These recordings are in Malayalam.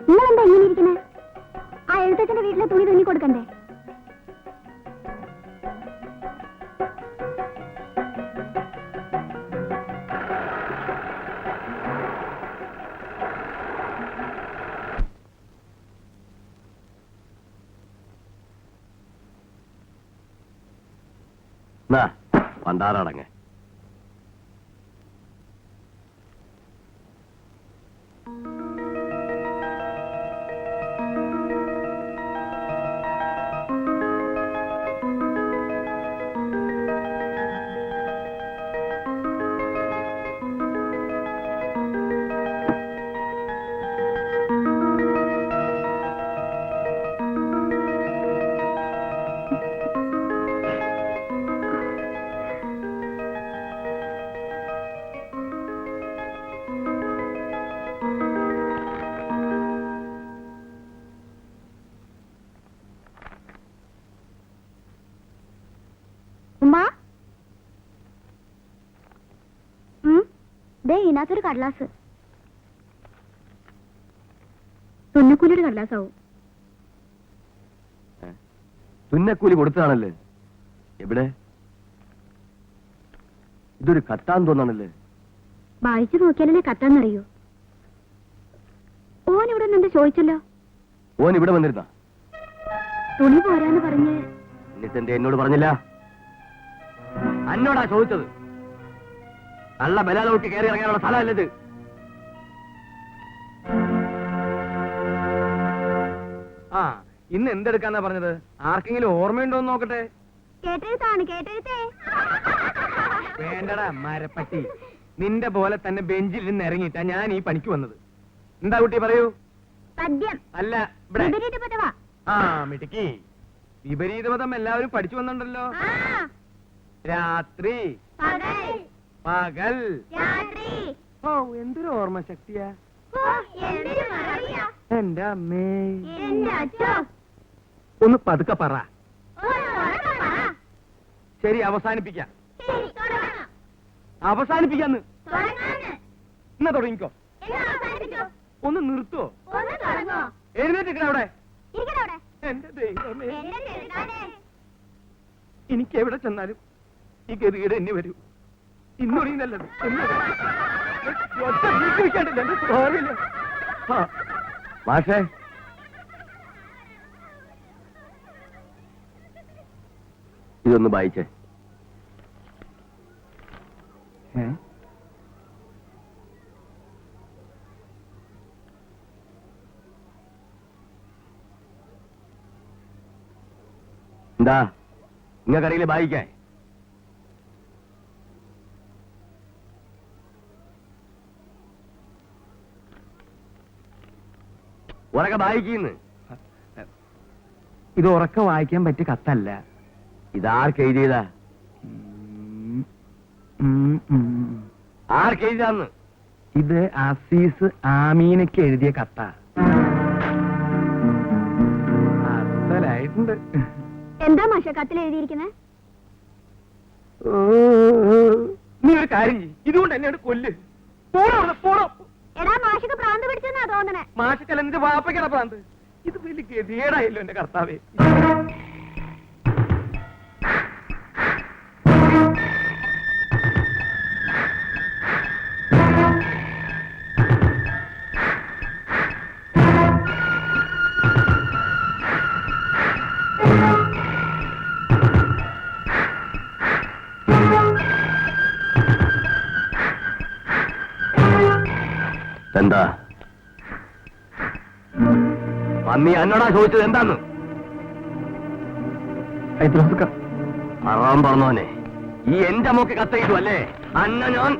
നിങ്ങളെന്താ ഇങ്ങനെ ഇരിക്കണേ? ആ എഴുത്തച്ഛന്റെ വീട്ടിലെ തുണി തുന്നി കൊടുക്കണ്ടേ? പണ്ടാറടങ്ങ ഇതിനകത്തൊരു കടലാസ്. തുന്നക്കൂലിയുടെ കടലാസാവും. തുന്നക്കൂലി കൊടുത്തതാണല്ലേ? എവിടെ? ഇതൊരു കത്താൻ തോന്നാണല്ലേ? വായിച്ചു നോക്കിയാലല്ലേ കത്താന്നറിയൂ. ഓൻ ഇവിടെ നിന്ന് ചോദിച്ചല്ലോ. ഓൻ ഇവിടെ വന്നിരുന്ന തുണി പോരാന്ന് പറഞ്ഞ് എന്നിട്ടെന്തേ എന്നോട് പറഞ്ഞില്ല? അന്നോടാ ചോദിച്ചത്. നല്ല ബലാലോട്ട് കയറി ഇറങ്ങാനുള്ള സ്ഥലമല്ലത്. ആ, ഇന്ന് എന്തെടുക്കാന്നാ പറഞ്ഞത്? ആർക്കെങ്കിലും ഓർമ്മയുണ്ടോന്ന് നോക്കട്ടെ. വേണ്ടടാ മരപ്പട്ടി, നിന്റെ പോലെ തന്നെ ബെഞ്ചിൽ നിന്ന് ഇറങ്ങിയിട്ടാ ഞാൻ ഈ പണിക്ക് വന്നത്. എന്താ കുട്ടി പറയൂ? അല്ല ഇവിടെ. ആ മിടുക്കി, വിപരീതപദം എല്ലാവരും പഠിച്ചു വന്നിട്ടുണ്ടല്ലോ. രാത്രി, പകൽ. ഓ, എന്തൊരു ഓർമ്മ ശക്തിയാ എന്റെ അമ്മേ. ഒന്ന് പതുക്കെ പറ. ശരി, അവസാനിപ്പിക്കാം. അവസാനിപ്പിക്കാന്ന്. എന്നാ തുടങ്ങിക്കോ. ഒന്ന് നിർത്തോ? എഴുന്നേറ്റിക്കണ അവിടെ. എന്റെ ദൈവമേ, എനിക്ക് എവിടെ ചെന്നാലും ഈ ഗതികേട് എന്നെ വരൂ. ഇന്നൊടി നല്ലത്. മാഷേ, ഇതൊന്ന് വായിച്ചേ. എന്താ നിങ്ങൾക്കറിയില്ലേ വായിക്കാൻ? ഉറക്കെ വായിക്കുന്നു. ഇത് ഉറക്കെ വായിക്കാൻ പറ്റിയ കത്തല്ല. ഇതാർക്കെഴുതിയതാ? ആർക്കെഴുതാന്ന്? ഇത് അസീസ് ആമീനയ്ക്ക് എഴുതിയ കത്ത. അസലായിട്ടുണ്ട്. എന്താ മാഷ കത്തിൽ എഴുതിയിരിക്കുന്നത്? ഓ, ഒരു കാര്യം ചെയ്യ്. ഇതുകൊണ്ട് എന്നെയാണ് കൊല്ല്. പോണോ അവിടെ, പോണോ. എടാ മാഷിക്ക് പ്രാന്ത് പിടിച്ചെന്നാ തോന്നണേ. മാഷക്കല്ല എന്റെ വാപ്പയ്ക്കാണ് പ്രാന്ത്. ഇത് വലിയ ഗതികേടായല്ലോ എന്റെ കർത്താവേ. എന്താ പന്നി എന്നോടാ ചോദിച്ചത്? എന്താന്ന് അറാൻ പറഞ്ഞോനെ, ഈ എന്റെ മോക്ക് കത്തയിട്ടു അല്ലേ അന്ന ഞാൻ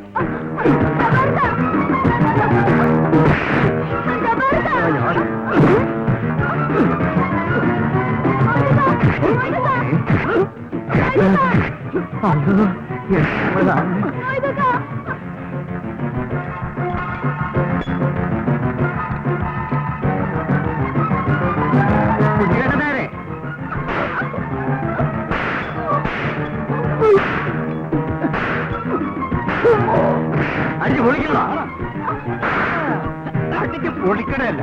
അടിച്ച് പൊളിക്കണോ? അടിച്ച് പൊളിക്കണല്ല.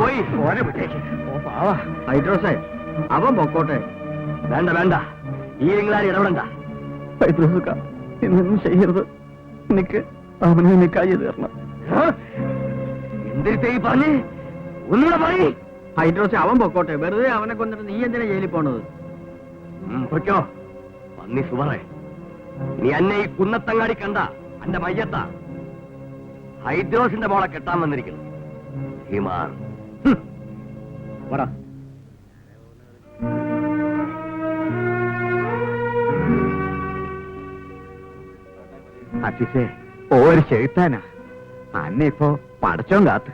പോയി ഓനെ വിട്ടേക്ക്. ഓ പാവാ ഹൈഡ്രോസേ, അവൻ പൊക്കോട്ടെ. വേണ്ട വേണ്ട, ഈ നിങ്ങളാരും ഇടപെടണ്ട. ഹൈഡ്രോസക്ക എന്നൊന്നും ചെയ്യരുത്. നിനക്ക് അവനെ നിക്കായി തീർണം. എന്തിരുത്തേ പറഞ്ഞേ? ഒന്നുകൂടെ പറയ്. ഹൈഡ്രോസെ, അവൻ പൊക്കോട്ടെ. വെറുതെ അവനെ കൊന്നിട്ട് നീ എന്തിനാ ജയിലിൽ പോണത്? പൊയ്ക്കോ പന്നി സുവറേ. നീ എന്നെ ഈ കുന്നത്തങ്ങാടി കണ്ട എന്റെ മയ്യത്താ. ഹൈഡ്രോസിന്റെ മോളെ കെട്ടാൻ വന്നിരിക്കുന്നു. ഹിമാർ പറ. അസിസേ, ഒരു ചെഴുത്താനാ അന്നെ ഇപ്പോ പടച്ചോൻ കാത്ത്.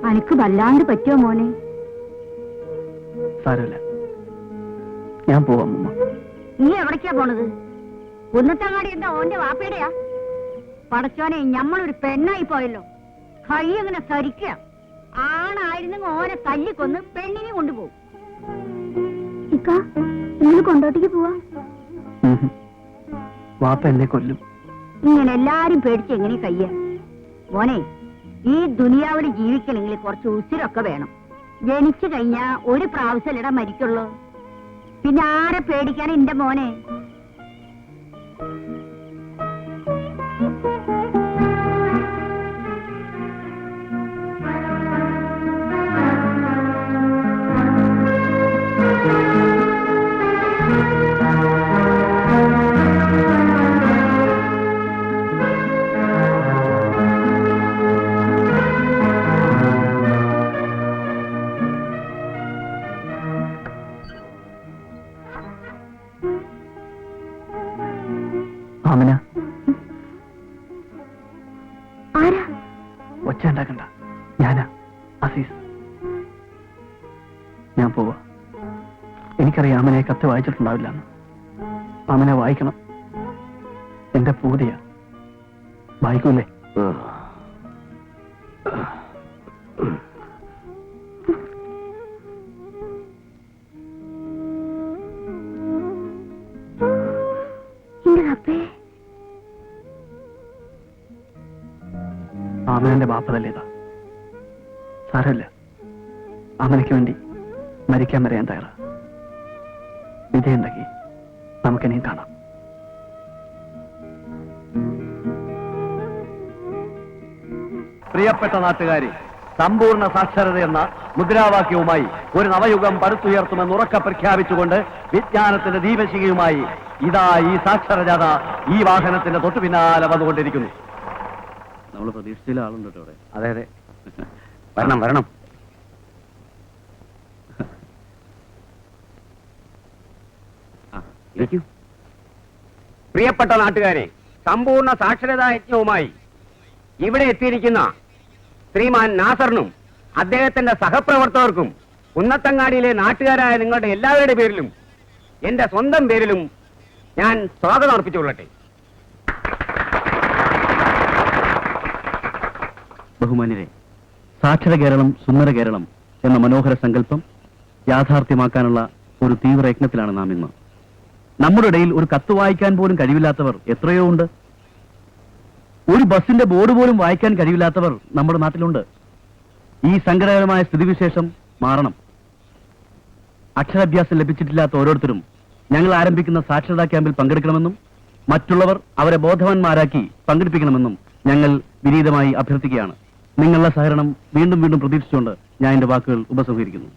അനക്ക് വല്ലാണ്ട് പറ്റുമോ മോനെ? സാരമില്ല, ഞാൻ പോവാം. നീ എവിടേക്കാ പോണത്? കുന്നത്തങ്ങാടി എന്താ ഓന്റെ വാപ്പയുടെയാ? പടച്ചോനെ, ഞമ്മളൊരു പെണ്ണായി പോയല്ലോ. കൈ അങ്ങനെ സരിക്കുക. ആണായിരുന്നെങ്കിൽ ഓനെ തല്ലിക്കൊന്ന് പെണ്ണിനെ കൊണ്ടുപോകും. നിങ്ങൾ കൊണ്ടോട്ടേക്ക് പോവാ? വാപ്പ എന്നെ കൊല്ലും. ഇങ്ങനെ എല്ലാരും പേടിച്ച് എങ്ങനെ കയ്യ? മോനെ, ഈ ദുനിയാവിൽ ജീവിക്കണമെങ്കിൽ കുറച്ച് ഉസിരൊക്കെ വേണം. ജനിച്ചു കഴിഞ്ഞാ ഒരു പ്രാവശ്യം മരിക്കുള്ളൂ. പിന്നെ ആരെ പേടിക്കാൻ എന്റെ മോനെ? ആമന, ആരാ? ഒച്ച ഉണ്ടാക്കണ്ട. ഞാനാ അസീസ്. ഞാൻ പോവാ. എനിക്കറിയാം ആമനെ കത്ത് വായിച്ചിട്ടുണ്ടാവില്ല. ആമനെ വായിക്കണം. എന്റെ പൂതിയാ. വായിക്കൂലേ? ആമനന്റെ ബാപ്പതല്ലേതാ? സാരമില്ല, ആമനയ്ക്ക് വേണ്ടി മരിക്കാൻ വരെ ഞാൻ തയ്യാറാ. വിജയുണ്ടെങ്കിൽ നമുക്കിനിയും കാണാം. പ്രിയപ്പെട്ട നാട്ടുകാരെ, സമ്പൂർണ്ണ സാക്ഷരത എന്ന മുദ്രാവാക്യവുമായി ഒരു നവയുഗം പടുത്തുയർത്തുമെന്ന് ഉറക്കെ പ്രഖ്യാപിച്ചുകൊണ്ട് വിജ്ഞാനത്തിന്റെ ദീപശിഖയുമായി ഇതാ ഈ സാക്ഷരജാഥ ഈ വാഹനത്തിന്റെ തൊട്ടു പിന്നാലെ വന്നുകൊണ്ടിരിക്കുന്നു. നമ്മൾ പ്രതീക്ഷിച്ച ആളുണ്ട് അവിടെ. അതെ അതെ. വരണം വരണം. ഇരിക്കൂ. പ്രിയപ്പെട്ട നാട്ടുകാരെ, സമ്പൂർണ്ണ സാക്ഷരതാ യജ്ഞവുമായി ഇവിടെ എത്തിയിരിക്കുന്ന ശ്രീമാൻ നാസറിനും അദ്ദേഹത്തിന്റെ സഹപ്രവർത്തകർക്കും കുന്നത്തങ്ങാടിയിലെ നാട്ടുകാരായ നിങ്ങളുടെ എല്ലാവരുടെ പേരിലും എന്റെ സ്വന്തം പേരിലും ഞാൻ സ്വാഗതം അർപ്പിച്ചുകൊള്ളട്ടെ. ബഹുമാന്യരെ, സാക്ഷര കേരളം സുന്ദര കേരളം എന്ന മനോഹര സങ്കല്പം യാഥാർത്ഥ്യമാക്കാനുള്ള ഒരു തീവ്ര യജ്ഞത്തിലാണ് നാം ഇന്ന്. നമ്മുടെ ഇടയിൽ ഒരു കത്ത് വായിക്കാൻ പോലും കഴിവില്ലാത്തവർ എത്രയോ ഉണ്ട്. ഒരു ബസിന്റെ ബോർഡ് പോലും വായിക്കാൻ കഴിവില്ലാത്തവർ നമ്മുടെ നാട്ടിലുണ്ട്. ഈ സങ്കടകരമായ സ്ഥിതിവിശേഷം മാറണം. അക്ഷരാഭ്യാസം ലഭിച്ചിട്ടില്ലാത്ത ഓരോരുത്തരും ഞങ്ങൾ ആരംഭിക്കുന്ന സാക്ഷരതാ ക്യാമ്പിൽ പങ്കെടുക്കണമെന്നും മറ്റുള്ളവർ അവരെ ബോധവാന്മാരാക്കി പങ്കെടുപ്പിക്കണമെന്നും ഞങ്ങൾ വിനീതമായി അഭ്യർത്ഥിക്കുകയാണ്. നിങ്ങളുടെ സഹകരണം വീണ്ടും വീണ്ടും പ്രതീക്ഷിച്ചുകൊണ്ട് ഞാൻ എന്റെ വാക്കുകൾ ഉപസംഹരിക്കുന്നു.